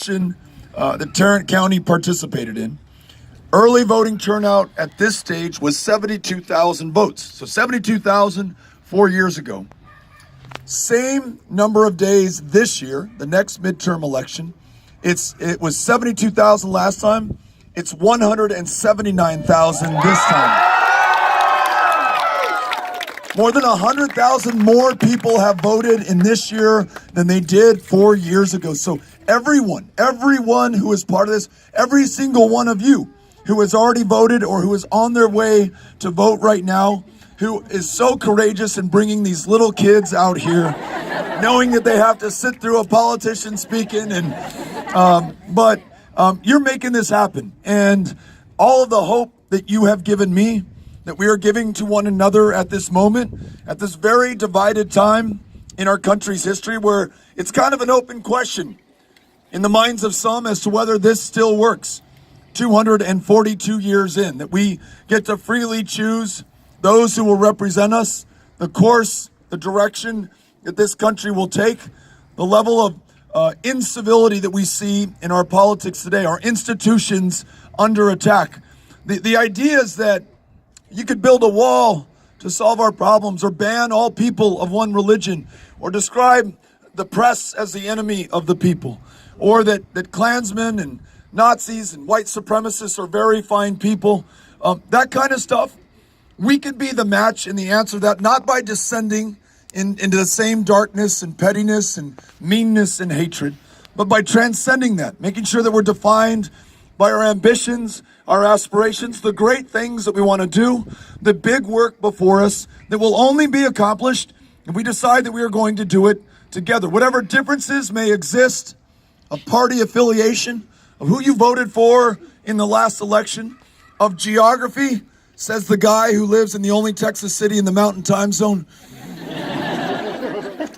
election that Tarrant County participated in, early voting turnout at this stage was 72,000 votes. So 72,000 4 years ago. Same number of days this year, the next midterm election. It was 72,000 last time. It's 179,000 this time. More than 100,000 more people have voted in this year than they did 4 years ago. So everyone who is part of this, every single one of you who has already voted or who is on their way to vote right now, who is so courageous in bringing these little kids out here, knowing that they have to sit through a politician speaking, but you're making this happen. And all of the hope that you have given me, that we are giving to one another at this moment, at this very divided time in our country's history, where it's kind of an open question in the minds of some as to whether this still works 242 years in, that we get to freely choose those who will represent us, the course, the direction that this country will take, the level of incivility that we see in our politics today, our institutions under attack. The idea is that you could build a wall to solve our problems, or ban all people of one religion, or describe the press as the enemy of the people, or that Klansmen and Nazis and white supremacists are very fine people. That kind of stuff. We could be the match and the answer to that, not by descending into the same darkness and pettiness and meanness and hatred, but by transcending that, making sure that we're defined by our ambitions, our aspirations, the great things that we want to do, the big work before us that will only be accomplished if we decide that we are going to do it together. Whatever differences may exist of party affiliation, of who you voted for in the last election, of geography, says the guy who lives in the only Texas city in the Mountain Time Zone,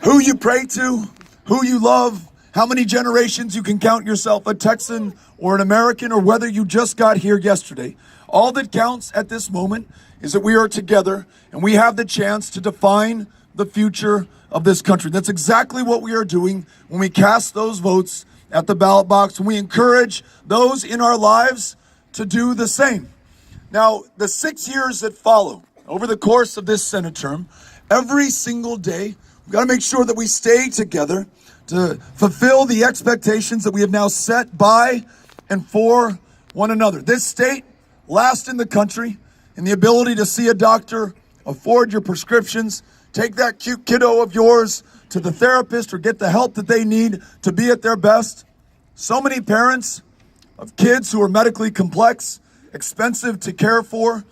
who you pray to, who you love, how many generations you can count yourself a Texan or an American, or whether you just got here yesterday. All that counts at this moment is that we are together and we have the chance to define the future of this country. That's exactly what we are doing when we cast those votes at the ballot box, and we encourage those in our lives to do the same. Now, the 6 years that follow over the course of this Senate term, every single day, we've got to make sure that we stay together to fulfill the expectations that we have now set by and for one another. This state, last in the country in the ability to see a doctor, afford your prescriptions, take that cute kiddo of yours to the therapist, or get the help that they need to be at their best. So many parents of kids who are medically complex, expensive to care for,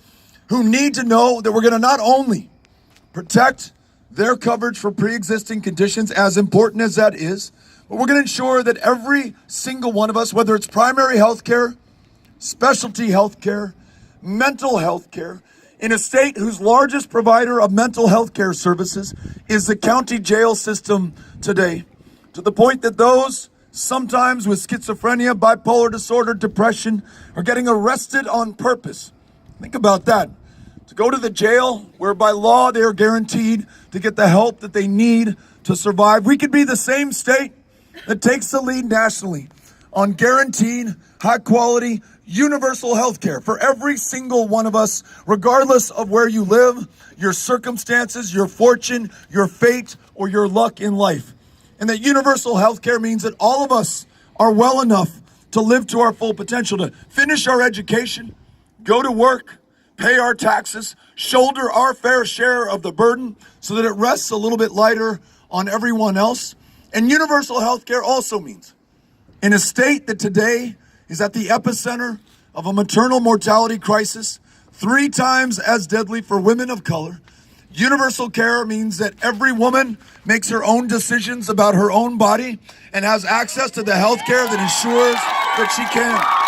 who need to know that we're going to not only protect their coverage for pre-existing conditions, as important as that is, but we're going to ensure that every single one of us, whether it's primary health care, specialty health care, mental health care, in a state whose largest provider of mental health care services is the county jail system today, to the point that those sometimes with schizophrenia, bipolar disorder, depression, are getting arrested on purpose. Think about that. To go to the jail where by law they are guaranteed to get the help that they need to survive. We could be the same state that takes the lead nationally on guaranteed, high quality, universal health care for every single one of us, regardless of where you live, your circumstances, your fortune, your fate, or your luck in life. And that universal health care means that all of us are well enough to live to our full potential, to finish our education, go to work, pay our taxes, shoulder our fair share of the burden so that it rests a little bit lighter on everyone else. And universal health care also means, in a state that today is at the epicenter of a maternal mortality crisis, 3 times as deadly for women of color, universal care means that every woman makes her own decisions about her own body and has access to the health care that ensures that she can.